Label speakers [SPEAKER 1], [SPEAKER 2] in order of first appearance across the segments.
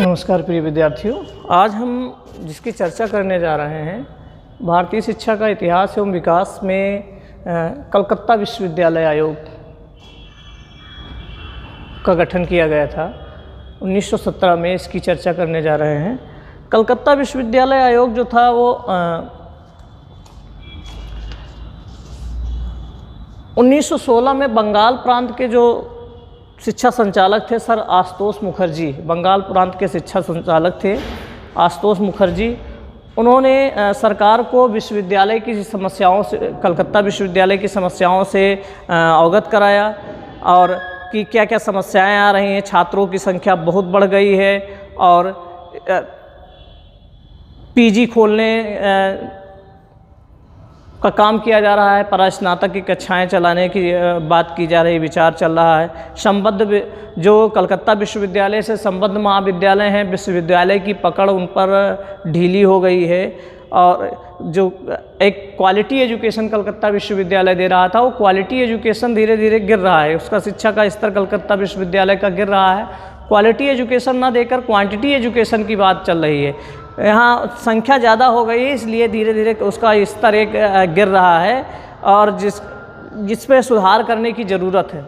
[SPEAKER 1] नमस्कार प्रिय विद्यार्थियों, आज हम जिसकी चर्चा करने जा रहे हैं भारतीय शिक्षा का इतिहास एवं विकास में कलकत्ता विश्वविद्यालय आयोग का गठन किया गया था 1917 में। इसकी चर्चा करने जा रहे हैं। कलकत्ता विश्वविद्यालय आयोग जो था वो 1916 में बंगाल प्रांत के जो शिक्षा संचालक थे सर आशुतोष मुखर्जी, बंगाल प्रांत के शिक्षा संचालक थे आशुतोष मुखर्जी, उन्होंने सरकार को विश्वविद्यालय की समस्याओं से, कलकत्ता विश्वविद्यालय की समस्याओं से अवगत कराया और कि क्या क्या समस्याएं आ रही हैं। छात्रों की संख्या बहुत बढ़ गई है और पीजी खोलने का काम किया जा रहा है, परास्नातक की कक्षाएं चलाने की बात की जा रही, विचार चल रहा है। संबद्ध जो कलकत्ता विश्वविद्यालय से संबद्ध महाविद्यालय हैं, विश्वविद्यालय की पकड़ उन पर ढीली हो गई है और जो एक क्वालिटी एजुकेशन कलकत्ता विश्वविद्यालय दे रहा था वो क्वालिटी एजुकेशन धीरे धीरे गिर रहा है। उसका शिक्षा का स्तर कलकत्ता विश्वविद्यालय का गिर रहा है। क्वालिटी एजुकेशन ना देकर क्वांटिटी एजुकेशन की बात चल रही है। यहाँ संख्या ज़्यादा हो गई है, इसलिए धीरे धीरे उसका स्तर एक गिर रहा है और जिस पे सुधार करने की ज़रूरत है।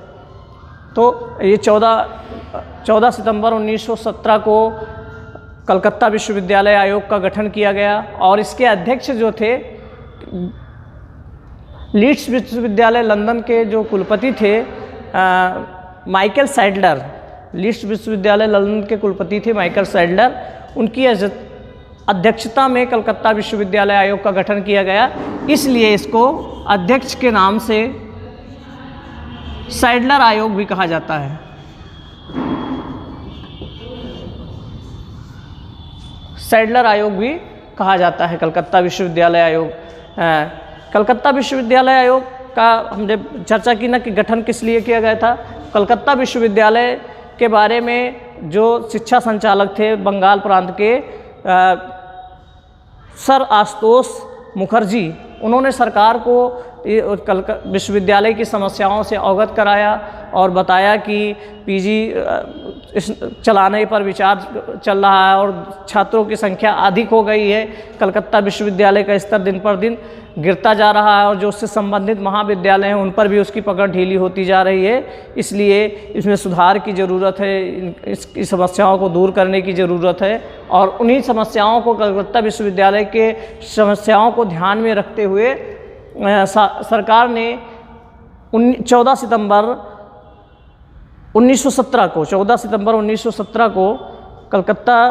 [SPEAKER 1] तो ये 14 सितंबर 1917 को कलकत्ता विश्वविद्यालय आयोग का गठन किया गया और इसके अध्यक्ष जो थे लीड्स विश्वविद्यालय लंदन के जो कुलपति थे माइकल सैडलर, लीड्स विश्वविद्यालय लंदन के कुलपति थे माइकल सैडलर, उनकी अध्यक्षता में कलकत्ता विश्वविद्यालय आयोग का गठन किया गया। इसलिए इसको अध्यक्ष के नाम से सैडलर आयोग भी कहा जाता है। सैडलर आयोग भी कहा जाता है कलकत्ता विश्वविद्यालय आयोग। कलकत्ता विश्वविद्यालय आयोग का हमने चर्चा की ना कि गठन किस लिए किया गया था। कलकत्ता विश्वविद्यालय के बारे में जो शिक्षा संचालक थे बंगाल प्रांत के सर आशुतोष मुखर्जी, उन्होंने सरकार को विश्वविद्यालय की समस्याओं से अवगत कराया और बताया कि पीजी चलाने पर विचार चल रहा है और छात्रों की संख्या अधिक हो गई है। कलकत्ता विश्वविद्यालय का स्तर दिन पर दिन गिरता जा रहा है और जो उससे संबंधित महाविद्यालय हैं उन पर भी उसकी पकड़ ढीली होती जा रही है। इसलिए इसमें सुधार की ज़रूरत है, इसकी समस्याओं को दूर करने की ज़रूरत है और उन्हीं समस्याओं को कलकत्ता विश्वविद्यालय के समस्याओं को ध्यान में रखते हुए सरकार ने 14 सितंबर 1917 को कलकत्ता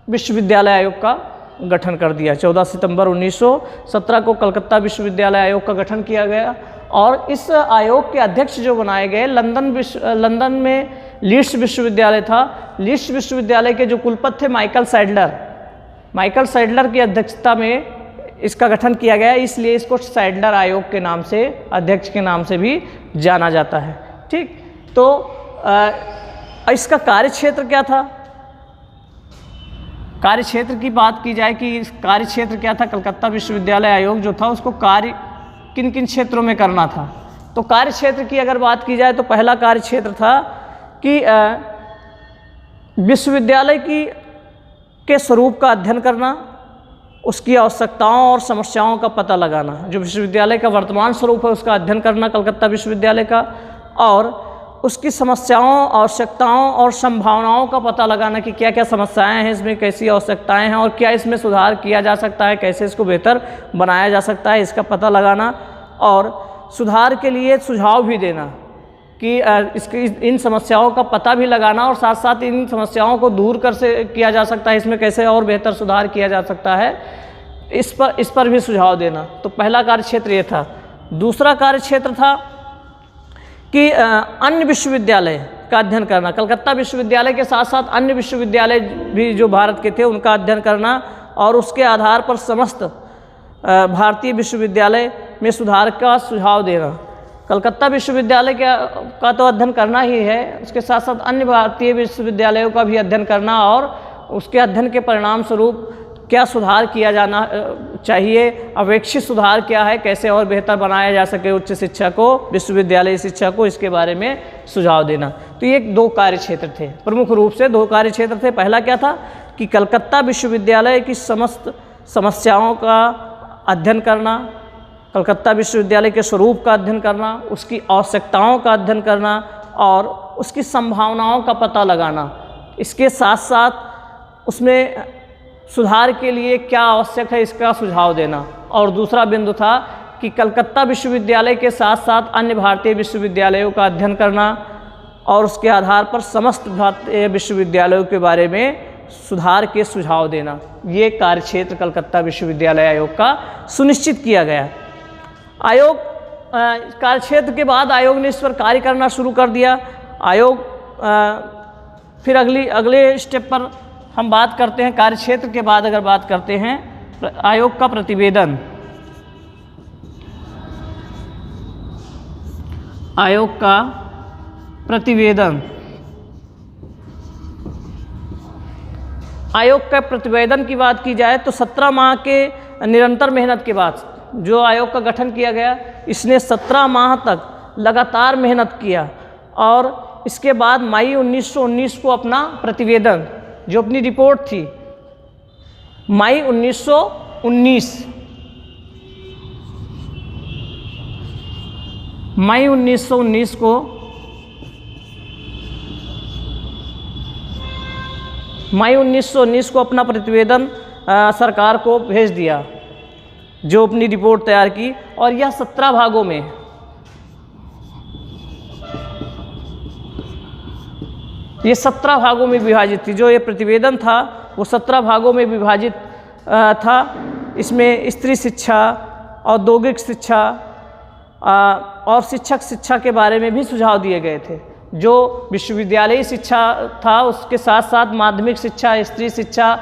[SPEAKER 1] विश्वविद्यालय आयोग का गठन कर दिया। 14 सितंबर 1917 को कलकत्ता विश्वविद्यालय आयोग का गठन किया गया और इस आयोग के अध्यक्ष जो बनाए गए लंदन में लीड्स विश्वविद्यालय था। लीड्स विश्वविद्यालय के जो कुलपति थे माइकल सैडलर की अध्यक्षता में इसका गठन किया गया, इसलिए इसको सैडलर आयोग के नाम से, अध्यक्ष के नाम से भी जाना जाता है। ठीक, तो इसका कार्यक्षेत्र क्या था? कार्यक्षेत्र की बात की जाए कि कार्यक्षेत्र क्या था, कलकत्ता विश्वविद्यालय आयोग जो था उसको कार्य किन किन क्षेत्रों में करना था। तो कार्यक्षेत्र की अगर बात की जाए तो पहला कार्यक्षेत्र था कि विश्वविद्यालय के स्वरूप का अध्ययन करना, उसकी आवश्यकताओं और समस्याओं का पता लगाना। जो विश्वविद्यालय का वर्तमान स्वरूप है उसका अध्ययन करना कलकत्ता विश्वविद्यालय का, और उसकी समस्याओं, आवश्यकताओं और संभावनाओं का पता लगाना कि क्या क्या समस्याएं हैं इसमें, कैसी आवश्यकताएं हैं और क्या इसमें सुधार किया जा सकता है, कैसे इसको बेहतर बनाया जा सकता है, इसका पता लगाना और सुधार के लिए सुझाव भी देना कि इसकी इन समस्याओं का पता भी लगाना और साथ साथ इन समस्याओं को दूर किया जा सकता है, इसमें कैसे और बेहतर सुधार किया जा सकता है, इस पर भी सुझाव देना। तो पहला कार्यक्षेत्र ये था। दूसरा कार्यक्षेत्र था कि अन्य विश्वविद्यालय का अध्ययन करना। कलकत्ता विश्वविद्यालय के साथ साथ अन्य विश्वविद्यालय भी जो भारत के थे उनका अध्ययन करना और उसके आधार पर समस्त भारतीय विश्वविद्यालय में सुधार का सुझाव देना। कलकत्ता विश्वविद्यालय का तो अध्ययन करना ही है, उसके साथ साथ अन्य भारतीय विश्वविद्यालयों का भी अध्ययन करना और उसके अध्ययन के परिणाम स्वरूप क्या सुधार किया जाना चाहिए, अपेक्षित सुधार क्या है, कैसे और बेहतर बनाया जा सके उच्च शिक्षा को, विश्वविद्यालय शिक्षा को, इसके बारे में सुझाव देना। तो ये 2 कार्य क्षेत्र थे, प्रमुख रूप से 2 कार्य क्षेत्र थे। पहला क्या था कि कलकत्ता विश्वविद्यालय की समस्त समस्याओं का अध्ययन करना, कलकत्ता विश्वविद्यालय के स्वरूप का अध्ययन करना, उसकी आवश्यकताओं का अध्ययन करना और उसकी संभावनाओं का पता लगाना। इसके साथ साथ उसमें सुधार के लिए क्या आवश्यक है इसका सुझाव देना। और दूसरा बिंदु था कि कलकत्ता विश्वविद्यालय के साथ साथ अन्य भारतीय विश्वविद्यालयों का अध्ययन करना और उसके आधार पर समस्त भारतीय विश्वविद्यालयों के बारे में सुधार के सुझाव देना। ये कार्यक्षेत्र कलकत्ता विश्वविद्यालय आयोग का सुनिश्चित किया गया। आयोग कार्यक्षेत्र के बाद आयोग ने इस पर कार्य करना शुरू कर दिया। आयोग फिर अगले स्टेप पर हम बात करते हैं। कार्यक्षेत्र के बाद अगर बात करते हैं आयोग का प्रतिवेदन, आयोग का प्रतिवेदन, आयोग का प्रतिवेदन की बात की जाए तो 17 माह के निरंतर मेहनत के बाद जो आयोग का गठन किया गया, इसने 17 माह तक लगातार मेहनत किया और इसके बाद मई 1919 को अपना प्रतिवेदन, जो अपनी रिपोर्ट थी, मई 1919 को मई 1919 को अपना प्रतिवेदन सरकार को भेज दिया, जो अपनी रिपोर्ट तैयार की। और यह 17 भागों में, ये 17 भागों में विभाजित थी। जो ये प्रतिवेदन था वो 17 भागों में विभाजित था। इसमें स्त्री शिक्षा, औद्योगिक शिक्षा और शिक्षक शिक्षा के बारे में भी सुझाव दिए गए थे। जो विश्वविद्यालयी शिक्षा था उसके साथ साथ माध्यमिक शिक्षा, स्त्री शिक्षा,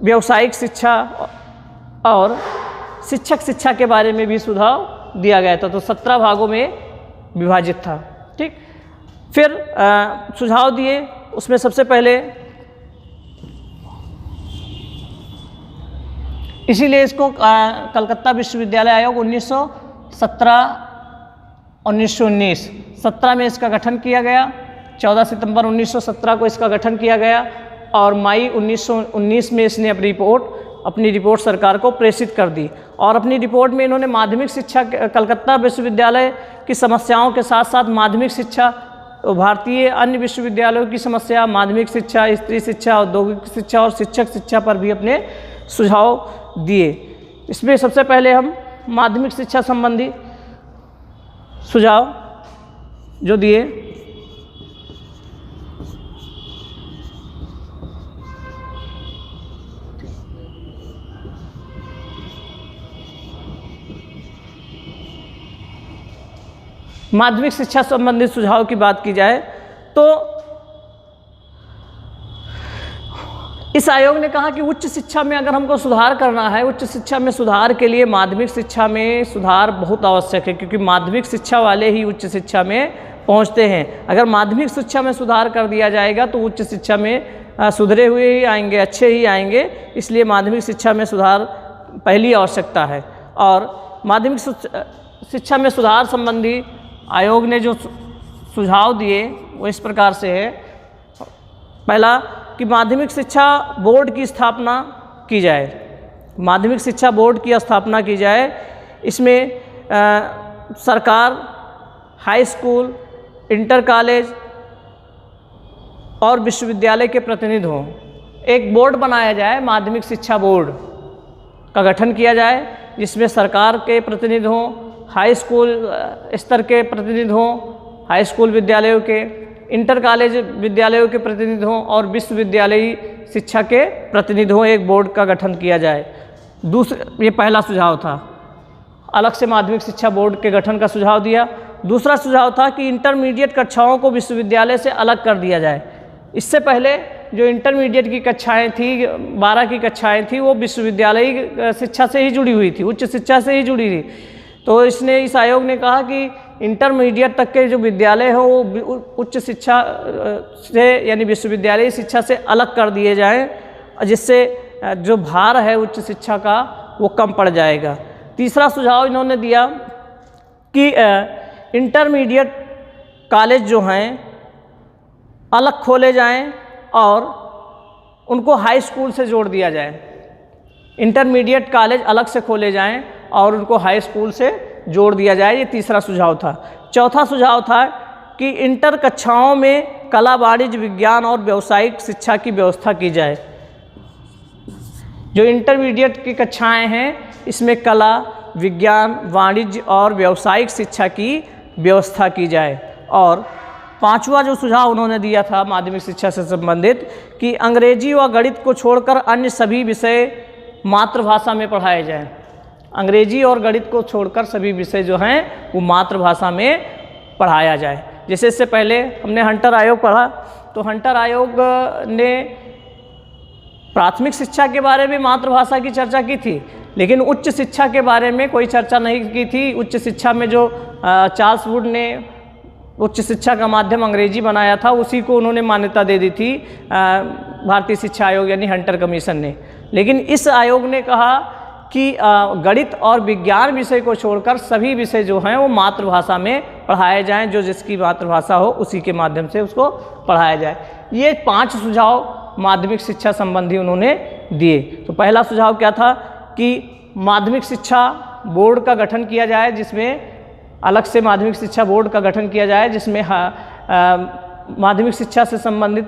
[SPEAKER 1] व्यावसायिक शिक्षा और शिक्षक शिक्षा के बारे में भी सुझाव दिया गया था। तो 17 भागों में विभाजित था। ठीक, फिर सुझाव दिए। उसमें सबसे पहले, इसीलिए इसको कलकत्ता विश्वविद्यालय आयोग 1919 17 में इसका गठन किया गया। 14 सितंबर 1917 को इसका गठन किया गया और मई 1919 में इसने अपनी रिपोर्ट सरकार को प्रेषित कर दी। और अपनी रिपोर्ट में इन्होंने माध्यमिक शिक्षा, कलकत्ता विश्वविद्यालय की समस्याओं के साथ साथ माध्यमिक शिक्षा, भारतीय अन्य विश्वविद्यालयों की समस्या, माध्यमिक शिक्षा, स्त्री शिक्षा, औद्योगिक शिक्षा और शिक्षक शिक्षा पर भी अपने सुझाव दिए। इसमें सबसे पहले हम माध्यमिक शिक्षा संबंधी सुझाव जो दिए, माध्यमिक शिक्षा संबंधित सुझाव की बात की जाए तो इस आयोग ने कहा कि उच्च शिक्षा में अगर हमको सुधार करना है, उच्च शिक्षा में सुधार के लिए माध्यमिक शिक्षा में सुधार बहुत आवश्यक है, क्योंकि माध्यमिक शिक्षा वाले ही उच्च शिक्षा में पहुंचते हैं। अगर माध्यमिक शिक्षा में सुधार कर दिया जाएगा तो उच्च शिक्षा में सुधरे हुए ही आएंगे, अच्छे ही आएंगे। इसलिए माध्यमिक शिक्षा में सुधार पहली आवश्यकता है। और माध्यमिक शिक्षा में सुधार संबंधी आयोग ने जो सुझाव दिए वो इस प्रकार से है। पहला कि माध्यमिक शिक्षा बोर्ड की स्थापना की जाए, माध्यमिक शिक्षा बोर्ड की स्थापना की जाए। इसमें सरकार, हाई स्कूल, इंटर कॉलेज और विश्वविद्यालय के प्रतिनिधि हों। एक बोर्ड बनाया जाए, माध्यमिक शिक्षा बोर्ड का गठन किया जाए, जिसमें सरकार के प्रतिनिधि हों, हाई स्कूल स्तर के प्रतिनिधि हों, हाई स्कूल विद्यालयों के, इंटर कॉलेज विद्यालयों के प्रतिनिधि हों और विश्वविद्यालयी शिक्षा के प्रतिनिधि हों। एक बोर्ड का गठन किया जाए। ये पहला सुझाव था, अलग से माध्यमिक शिक्षा बोर्ड के गठन का सुझाव दिया। दूसरा सुझाव था कि इंटरमीडिएट कक्षाओं को विश्वविद्यालय से अलग कर दिया जाए। इससे पहले जो इंटरमीडिएट की कक्षाएं थी, 12 की कक्षाएं थी, वो विश्वविद्यालयी शिक्षा से ही जुड़ी हुई थी, उच्च शिक्षा से ही जुड़ी थी। तो इस आयोग ने कहा कि इंटरमीडिएट तक के जो विद्यालय हैं वो उच्च शिक्षा से यानी विश्वविद्यालयी शिक्षा से अलग कर दिए जाएं, जिससे जो भार है उच्च शिक्षा का वो कम पड़ जाएगा। तीसरा सुझाव इन्होंने दिया कि इंटरमीडिएट कॉलेज जो हैं अलग खोले जाएं और उनको हाई स्कूल से जोड़ दिया जाए। इंटरमीडिएट कॉलेज अलग से खोले जाएं और उनको हाई स्कूल से जोड़ दिया जाए, ये तीसरा सुझाव था। चौथा सुझाव था कि इंटर कक्षाओं में कला, वाणिज्य, विज्ञान और व्यावसायिक शिक्षा की व्यवस्था की जाए। जो इंटरमीडिएट की कक्षाएं हैं इसमें कला, विज्ञान, वाणिज्य और व्यावसायिक शिक्षा की व्यवस्था की जाए। और पांचवा जो सुझाव उन्होंने दिया था माध्यमिक शिक्षा से संबंधित कि अंग्रेजी व गणित को छोड़कर अन्य सभी विषय मातृभाषा में पढ़ाए जाएं। अंग्रेजी और गणित को छोड़कर सभी विषय जो हैं वो मातृभाषा में पढ़ाया जाए। जैसे इससे पहले हमने हंटर आयोग पढ़ा, तो हंटर आयोग ने प्राथमिक शिक्षा के बारे में मातृभाषा की चर्चा की थी, लेकिन उच्च शिक्षा के बारे में कोई चर्चा नहीं की थी। उच्च शिक्षा में जो चार्ल्स वुड ने उच्च शिक्षा का माध्यम अंग्रेजी बनाया था, उसी को उन्होंने मान्यता दे दी थी भारतीय शिक्षा आयोग यानी हंटर कमीशन ने। लेकिन इस आयोग ने कहा कि गणित और विज्ञान विषय को छोड़कर सभी विषय जो हैं वो मातृभाषा में पढ़ाए जाएं, जो जिसकी मातृभाषा हो उसी के माध्यम से उसको पढ़ाया जाए। ये 5 सुझाव माध्यमिक शिक्षा संबंधी उन्होंने दिए। तो पहला सुझाव क्या था कि माध्यमिक शिक्षा बोर्ड का गठन किया जाए, जिसमें अलग से माध्यमिक शिक्षा बोर्ड का गठन किया जाए, जिसमें माध्यमिक शिक्षा से संबंधित,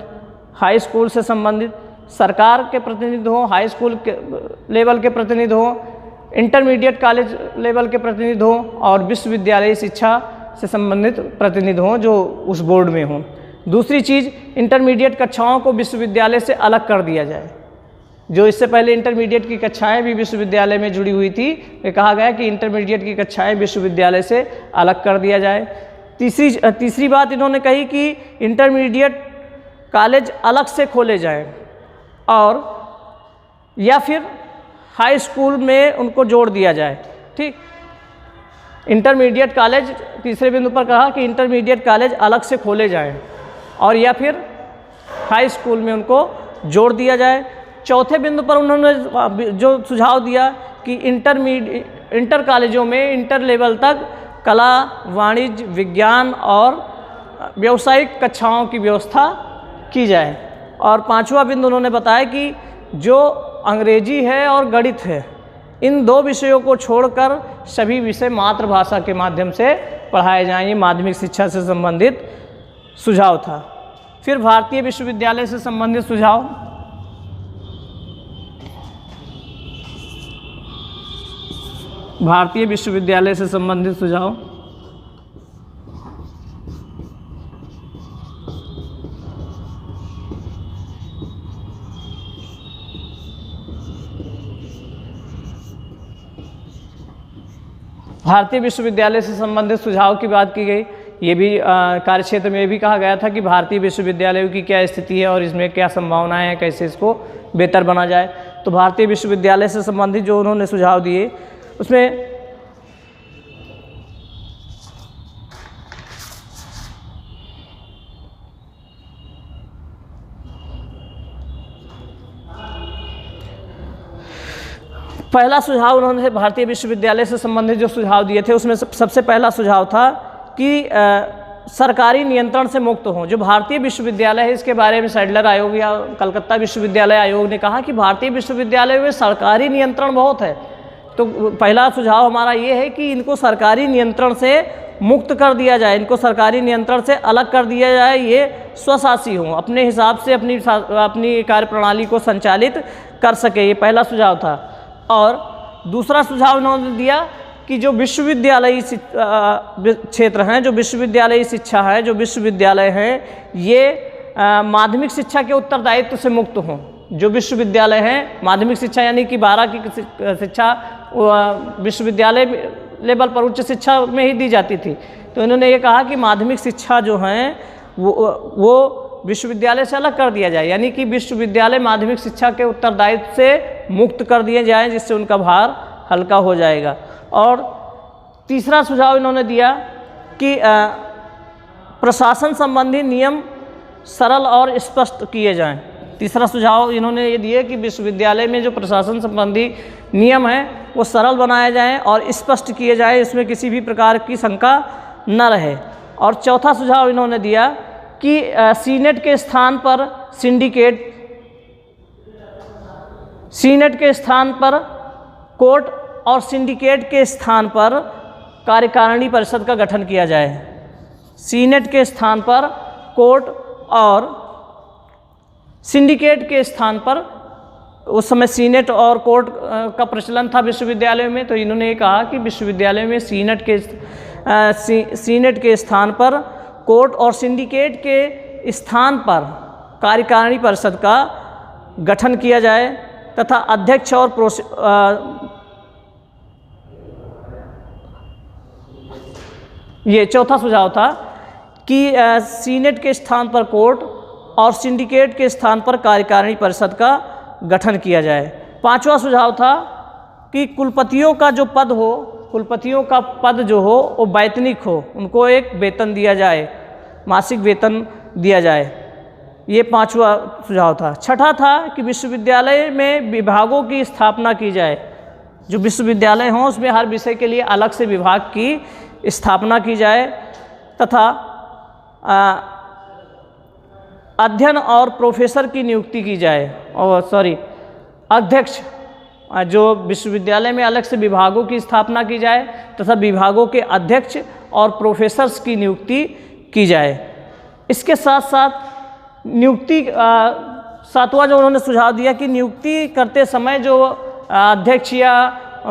[SPEAKER 1] हाई स्कूल से संबंधित सरकार के प्रतिनिधि हों, हाई स्कूल के लेवल के प्रतिनिधि हों, इंटरमीडिएट कॉलेज लेवल के प्रतिनिधि हों और विश्वविद्यालय शिक्षा से संबंधित प्रतिनिधि हों जो उस बोर्ड में हों। दूसरी चीज़, इंटरमीडिएट कक्षाओं को विश्वविद्यालय से अलग कर दिया जाए। जो इससे पहले इंटरमीडिएट की कक्षाएं भी विश्वविद्यालय में जुड़ी हुई थी, ये कहा गया कि इंटरमीडिएट की कक्षाएं विश्वविद्यालय से अलग कर दिया जाए। तीसरी बात इन्होंने कही कि इंटरमीडिएट कॉलेज अलग से खोले जाएं और या फिर हाई स्कूल में उनको जोड़ दिया जाए। ठीक, इंटरमीडिएट कॉलेज, तीसरे बिंदु पर कहा कि इंटरमीडिएट कॉलेज अलग से खोले जाएं और या फिर हाई स्कूल में उनको जोड़ दिया जाए। चौथे बिंदु पर उन्होंने जो सुझाव दिया कि इंटर कॉलेजों में इंटर लेवल तक कला, वाणिज्य, विज्ञान और व्यावसायिक कक्षाओं की व्यवस्था की जाए। और पांचवा बिंदु उन्होंने बताया कि जो अंग्रेजी है और गणित है, इन 2 विषयों को छोड़कर सभी विषय मातृभाषा के माध्यम से पढ़ाए जाएं। ये माध्यमिक शिक्षा से संबंधित सुझाव था। फिर भारतीय विश्वविद्यालय से संबंधित सुझाव। भारतीय विश्वविद्यालय से संबंधित सुझाव। भारतीय विश्वविद्यालय से संबंधित सुझाव की बात की गई। ये भी कार्यक्षेत्र में भी कहा गया था कि भारतीय विश्वविद्यालयों की क्या स्थिति है और इसमें क्या संभावनाएं हैं, कैसे इसको बेहतर बना जाए। तो भारतीय विश्वविद्यालय से संबंधित जो उन्होंने सुझाव दिए उसमें पहला सुझाव उन्होंने भारतीय विश्वविद्यालय से संबंधित जो सुझाव दिए थे उसमें सबसे पहला सुझाव था कि सरकारी नियंत्रण से मुक्त हों। जो भारतीय विश्वविद्यालय है इसके बारे में सैडलर आयोग या कलकत्ता विश्वविद्यालय आयोग ने कहा कि भारतीय विश्वविद्यालय में सरकारी नियंत्रण बहुत है। तो पहला सुझाव हमारा ये है कि इनको सरकारी नियंत्रण से मुक्त कर दिया जाए, इनको सरकारी नियंत्रण से अलग कर दिया जाए, ये स्वशासी हों, अपने हिसाब से अपनी कार्यप्रणाली को संचालित कर सके। ये पहला सुझाव था। और दूसरा सुझाव उन्होंने दिया कि जो विश्वविद्यालयी क्षेत्र हैं, जो विश्वविद्यालयी शिक्षा है, जो विश्वविद्यालय हैं, ये माध्यमिक शिक्षा के उत्तरदायित्व से मुक्त हों। जो विश्वविद्यालय हैं, माध्यमिक शिक्षा यानी कि 12 की शिक्षा विश्वविद्यालय लेवल पर उच्च शिक्षा में ही दी जाती थी। तो इन्होंने ये कहा कि माध्यमिक शिक्षा जो हैं वो विश्वविद्यालय से अलग कर दिया जाए, यानी कि विश्वविद्यालय माध्यमिक शिक्षा के उत्तरदायित्व से मुक्त कर दिए जाएं, जिससे उनका भार हल्का हो जाएगा। और तीसरा सुझाव इन्होंने दिया कि प्रशासन संबंधी नियम सरल और स्पष्ट किए जाएं। तीसरा सुझाव इन्होंने ये दिया कि विश्वविद्यालय में जो प्रशासन संबंधी नियम हैं वो सरल बनाए जाएं और स्पष्ट किए जाएं, इसमें किसी भी प्रकार की शंका न रहे। और चौथा सुझाव इन्होंने दिया कि सीनेट के स्थान पर सीनेट के स्थान पर कोर्ट और सिंडिकेट के स्थान पर कार्यकारिणी परिषद का गठन किया जाए। सीनेट के स्थान पर कोर्ट और सिंडिकेट के स्थान पर, उस समय सीनेट और कोर्ट का प्रचलन था विश्वविद्यालय में, तो इन्होंने ये कहा कि विश्वविद्यालय में सीनेट के स्थान पर कोर्ट और सिंडिकेट के स्थान पर कार्यकारिणी परिषद का गठन किया जाए तथा अध्यक्ष और ये चौथा सुझाव था कि सीनेट के स्थान पर कोर्ट और सिंडिकेट के स्थान पर कार्यकारिणी परिषद का गठन किया जाए। पांचवा सुझाव था कि कुलपतियों का जो पद हो, कुलपतियों का पद जो हो वो वैतनिक हो, उनको एक वेतन दिया जाए, मासिक वेतन दिया जाए। ये पांचवा सुझाव था। छठा था कि विश्वविद्यालय में विभागों की स्थापना की जाए। जो विश्वविद्यालय हों उसमें हर विषय के लिए अलग से विभाग की स्थापना की जाए तथा अध्ययन और प्रोफेसर की नियुक्ति की जाए, और अध्यक्ष, जो विश्वविद्यालय में अलग से विभागों की स्थापना की जाए तथा विभागों के अध्यक्ष और प्रोफेसर्स की नियुक्ति की जाए। इसके साथ साथ नियुक्ति, सातवां जो उन्होंने सुझाव दिया कि नियुक्ति करते समय जो अध्यक्ष या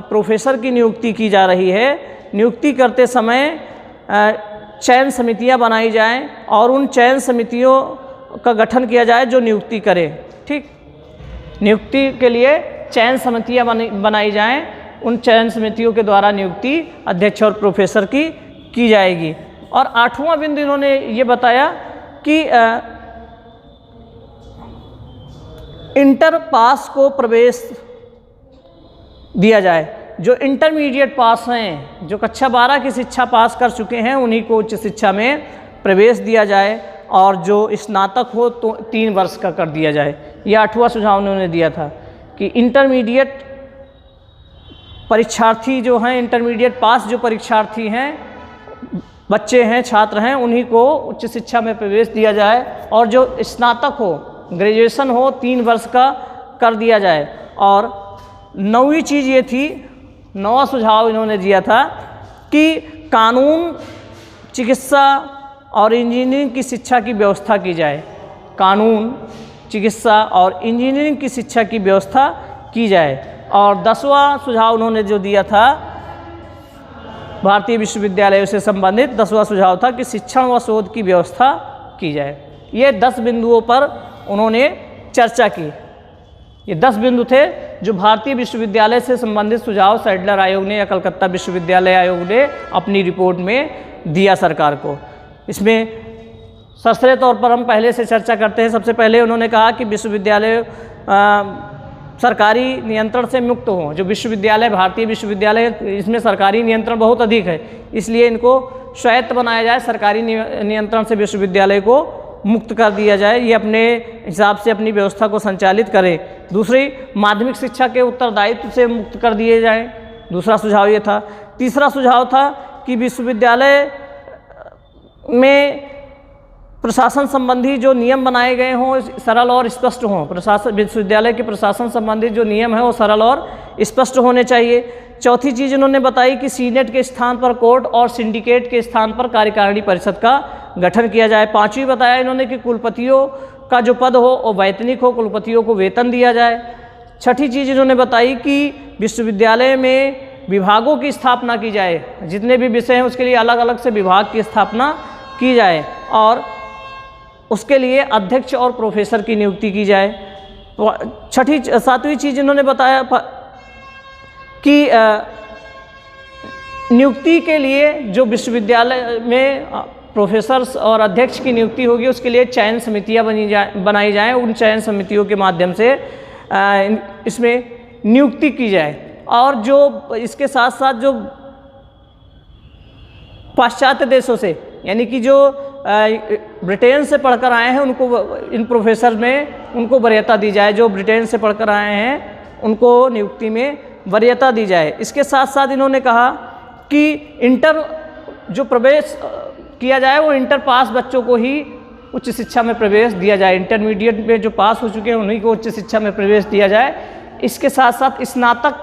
[SPEAKER 1] प्रोफेसर की नियुक्ति की जा रही है, नियुक्ति करते समय चयन समितियां बनाई जाएं और उन चयन समितियों का गठन किया जाए जो नियुक्ति करे। ठीक, नियुक्ति के लिए चयन समितियां बनाई जाएं, उन चयन समितियों के द्वारा नियुक्ति अध्यक्ष और प्रोफेसर की जाएगी। और आठवां बिंदु इन्होंने ये बताया कि इंटर पास को प्रवेश दिया जाए। जो इंटरमीडिएट पास हैं, जो कक्षा 12 की शिक्षा पास कर चुके हैं, उन्हीं को उच्च शिक्षा में प्रवेश दिया जाए और जो स्नातक हो तो 3 वर्ष का कर दिया जाए। यह आठवां सुझाव उन्होंने दिया था कि इंटरमीडिएट परीक्षार्थी जो हैं, इंटरमीडिएट पास जो परीक्षार्थी हैं, बच्चे हैं, छात्र हैं, उन्हीं को उच्च शिक्षा में प्रवेश दिया जाए और जो स्नातक हो, ग्रेजुएशन हो, 3 वर्ष का कर दिया जाए। और 9वीं चीज़ ये थी, 9वां सुझाव इन्होंने दिया था कि कानून, चिकित्सा और इंजीनियरिंग की शिक्षा की व्यवस्था की जाए। कानून, चिकित्सा और इंजीनियरिंग की शिक्षा की व्यवस्था की जाए। और 10वां सुझाव उन्होंने जो दिया था भारतीय विश्वविद्यालयों से संबंधित, 10वां सुझाव था कि शिक्षण व शोध की व्यवस्था की जाए। ये 10 बिंदुओं पर उन्होंने चर्चा की। ये 10 बिंदु थे जो भारतीय विश्वविद्यालय से संबंधित सुझाव सैडलर आयोग ने या कलकत्ता विश्वविद्यालय आयोग ने अपनी रिपोर्ट में दिया सरकार को। इसमें सरसरे तौर पर हम पहले से चर्चा करते हैं। सबसे पहले उन्होंने कहा कि विश्वविद्यालय सरकारी नियंत्रण से मुक्त हों। जो विश्वविद्यालय, भारतीय विश्वविद्यालय, इसमें सरकारी नियंत्रण बहुत अधिक है, इसलिए इनको स्वायत्त बनाया जाए, सरकारी नियंत्रण से विश्वविद्यालय को मुक्त कर दिया जाए, ये अपने हिसाब से अपनी व्यवस्था को संचालित करें। दूसरी, माध्यमिक शिक्षा के उत्तरदायित्व से मुक्त कर दिए जाएं, दूसरा सुझाव ये था। तीसरा सुझाव था कि विश्वविद्यालय में प्रशासन संबंधी जो नियम बनाए गए हों सरल और स्पष्ट हों। प्रशासन, विश्वविद्यालय के प्रशासन संबंधी जो नियम है वो सरल और स्पष्ट होने चाहिए। चौथी चीज़ इन्होंने बताई कि सीनेट के स्थान पर कोर्ट और सिंडिकेट के स्थान पर कार्यकारिणी परिषद का गठन किया जाए। पांचवी बताया इन्होंने कि कुलपतियों का जो पद हो वो वैतनिक हो, कुलपतियों को वेतन दिया जाए। छठी चीज़ इन्होंने बताई कि विश्वविद्यालय में विभागों की स्थापना की जाए, जितने भी विषय हैं उसके लिए अलग अलग से विभाग की स्थापना की जाए और उसके लिए अध्यक्ष और प्रोफेसर की नियुक्ति की जाए। सातवीं चीज़ इन्होंने बताया कि नियुक्ति के लिए जो विश्वविद्यालय में प्रोफेसर्स और अध्यक्ष की नियुक्ति होगी उसके लिए चयन समितियां बनाई जाएं। उन चयन समितियों के माध्यम से इसमें नियुक्ति की जाए। और जो इसके साथ साथ जो पाश्चात्य देशों से, यानी कि जो ब्रिटेन से पढ़कर आए हैं उनको, इन प्रोफेसर में उनको वरीयता दी जाए। जो ब्रिटेन से पढ़कर आए हैं उनको नियुक्ति में वरीयता दी जाए। इसके साथ साथ इन्होंने कहा कि इंटर जो प्रवेश किया जाए वो इंटर पास बच्चों को ही उच्च शिक्षा में प्रवेश दिया जाए। इंटरमीडिएट में जो पास हो चुके हैं उन्हीं को उच्च शिक्षा में प्रवेश दिया जाए। इसके साथ साथ स्नातक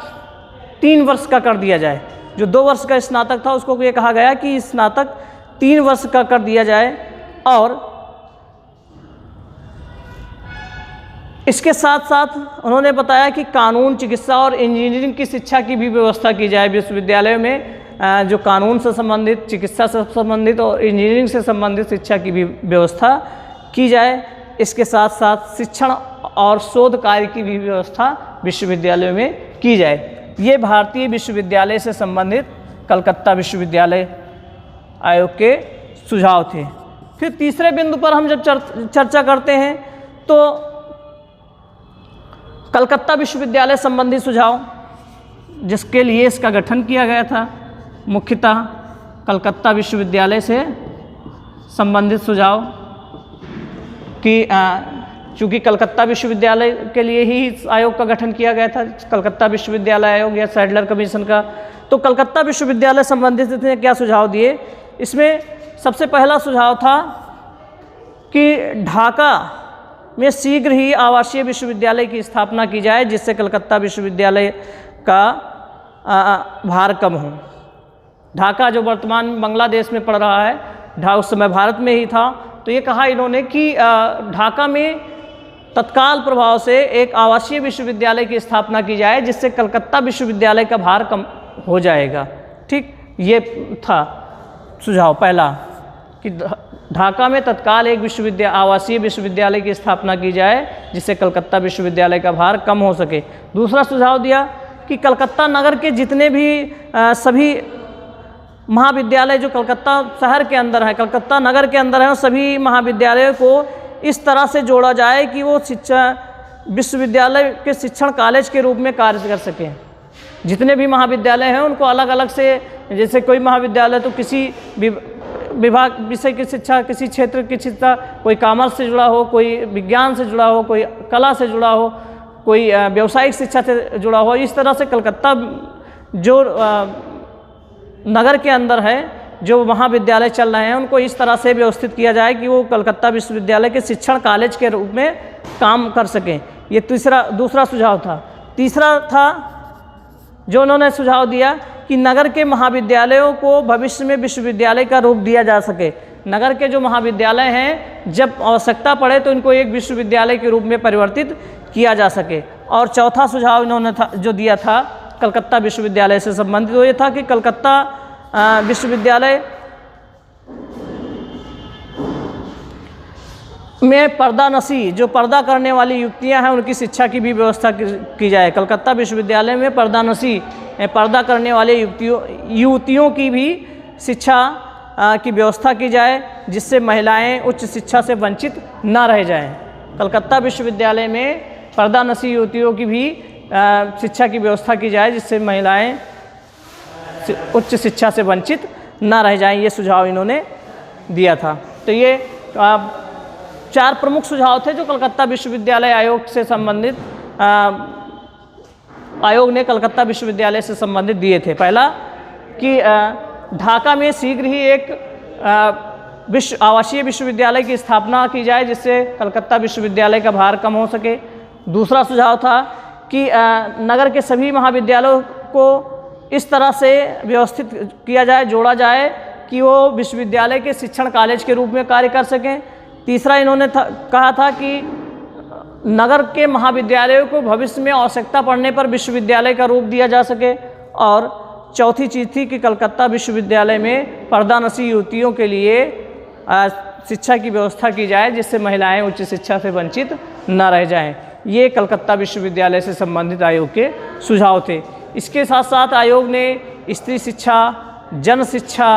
[SPEAKER 1] 3 वर्ष का कर दिया जाए। जो 2 वर्ष का स्नातक था उसको ये कहा गया कि स्नातक 3 वर्ष का कर दिया जाए। और इसके साथ साथ उन्होंने बताया कि कानून, चिकित्सा और इंजीनियरिंग की शिक्षा की भी व्यवस्था की जाए। विश्वविद्यालयों में जो कानून से संबंधित, चिकित्सा से संबंधित और इंजीनियरिंग से संबंधित शिक्षा की भी व्यवस्था की जाए। इसके साथ साथ शिक्षण और शोध कार्य की भी व्यवस्था विश्वविद्यालयों में की जाए। ये भारतीय विश्वविद्यालय से संबंधित कलकत्ता विश्वविद्यालय आयोग के सुझाव थे। फिर तीसरे बिंदु पर हम जब चर्चा करते हैं तो कलकत्ता विश्वविद्यालय संबंधी सुझाव, जिसके लिए इसका गठन किया गया था, मुख्यतः कलकत्ता विश्वविद्यालय से संबंधित सुझाव कि चूँकि कलकत्ता विश्वविद्यालय के लिए ही इस आयोग का गठन किया गया था, कलकत्ता विश्वविद्यालय आयोग या सैडलर कमीशन का। तो कलकत्ता विश्वविद्यालय संबंधित इसने क्या सुझाव दिए? इसमें सबसे पहला सुझाव था कि ढाका में शीघ्र ही आवासीय विश्वविद्यालय की स्थापना की जाए, जिससे कलकत्ता विश्वविद्यालय का भार कम हो। ढाका जो वर्तमान बांग्लादेश में पड़ रहा है, उस समय भारत में ही था। तो ये कहा इन्होंने कि ढाका में तत्काल प्रभाव से एक आवासीय विश्वविद्यालय की स्थापना की जाए, जिससे कलकत्ता विश्वविद्यालय का भार कम हो जाएगा। ठीक, ये था सुझाव पहला कि ढाका में तत्काल एक आवासीय विश्वविद्यालय की स्थापना की जाए, जिससे कलकत्ता विश्वविद्यालय का भार कम हो सके। दूसरा सुझाव दिया कि कलकत्ता नगर के जितने भी सभी महाविद्यालय जो कलकत्ता शहर के अंदर है, कलकत्ता नगर के अंदर है, सभी महाविद्यालयों को इस तरह से जोड़ा जाए कि वो विश्वविद्यालय के शिक्षण कॉलेज के रूप में कार्य कर सकें। जितने भी महाविद्यालय हैं उनको अलग अलग से, जैसे कोई महाविद्यालय तो किसी विभाग विषय की शिक्षा, किसी क्षेत्र की शिक्षा, कोई कॉमर्स से जुड़ा हो, कोई विज्ञान से जुड़ा हो, कोई कला से जुड़ा हो, कोई व्यावसायिक शिक्षा से जुड़ा हो। इस तरह से कलकत्ता जो नगर के अंदर है, जो महाविद्यालय चल रहे हैं, उनको इस तरह से व्यवस्थित किया जाए कि वो कलकत्ता विश्वविद्यालय के शिक्षण कॉलेज के रूप में काम कर सकें। ये दूसरा सुझाव था। तीसरा था जो उन्होंने सुझाव दिया कि नगर के महाविद्यालयों को भविष्य में विश्वविद्यालय का रूप दिया जा सके। नगर के जो महाविद्यालय हैं, जब आवश्यकता पड़े तो इनको एक विश्वविद्यालय के रूप में परिवर्तित किया जा सके। और चौथा सुझाव इन्होंने जो दिया था कलकत्ता विश्वविद्यालय से संबंधित, वो ये था कि कलकत्ता विश्वविद्यालय में पर्दानशी, जो पर्दा करने वाली युवतियां हैं, उनकी शिक्षा की भी व्यवस्था की जाए। कलकत्ता विश्वविद्यालय में पर्दानशी, पर्दा करने वाले युवतियों की भी शिक्षा की व्यवस्था की जाए, जिससे महिलाएं उच्च शिक्षा से वंचित न रह जाएं। कलकत्ता विश्वविद्यालय में पर्दानशी युवतियों की भी शिक्षा की व्यवस्था की जाए, जिससे महिलाएं उच्च शिक्षा से वंचित न रह जाएं। ये सुझाव इन्होंने दिया था। तो ये 4 प्रमुख सुझाव थे जो कलकत्ता विश्वविद्यालय आयोग से संबंधित आयोग ने कलकत्ता विश्वविद्यालय से संबंधित दिए थे। पहला कि ढाका में शीघ्र ही एक आवासीय विश्वविद्यालय की स्थापना की जाए, जिससे कलकत्ता विश्वविद्यालय का भार कम हो सके। दूसरा सुझाव था कि नगर के सभी महाविद्यालयों को इस तरह से व्यवस्थित किया जाए, जोड़ा जाए कि वो विश्वविद्यालय के शिक्षण कॉलेज के रूप में कार्य कर सकें। तीसरा इन्होंने कहा था कि नगर के महाविद्यालयों को भविष्य में आवश्यकता पड़ने पर विश्वविद्यालय का रूप दिया जा सके। और चौथी चीज़ थी कि कलकत्ता विश्वविद्यालय में पर्दानशी युवतियों के लिए शिक्षा की व्यवस्था की जाए, जिससे महिलाएं उच्च शिक्षा से वंचित न रह जाएं। ये कलकत्ता विश्वविद्यालय से संबंधित आयोग के सुझाव थे। इसके साथ साथ आयोग ने स्त्री शिक्षा, जन शिक्षा,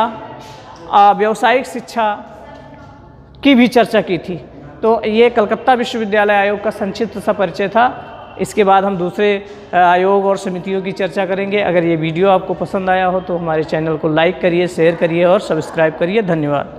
[SPEAKER 1] व्यावसायिक शिक्षा की भी चर्चा की थी। तो ये कलकत्ता विश्वविद्यालय आयोग का संक्षिप्त सा परिचय था। इसके बाद हम दूसरे आयोग और समितियों की चर्चा करेंगे। अगर ये वीडियो आपको पसंद आया हो तो हमारे चैनल को लाइक करिए, शेयर करिए और सब्सक्राइब करिए। धन्यवाद।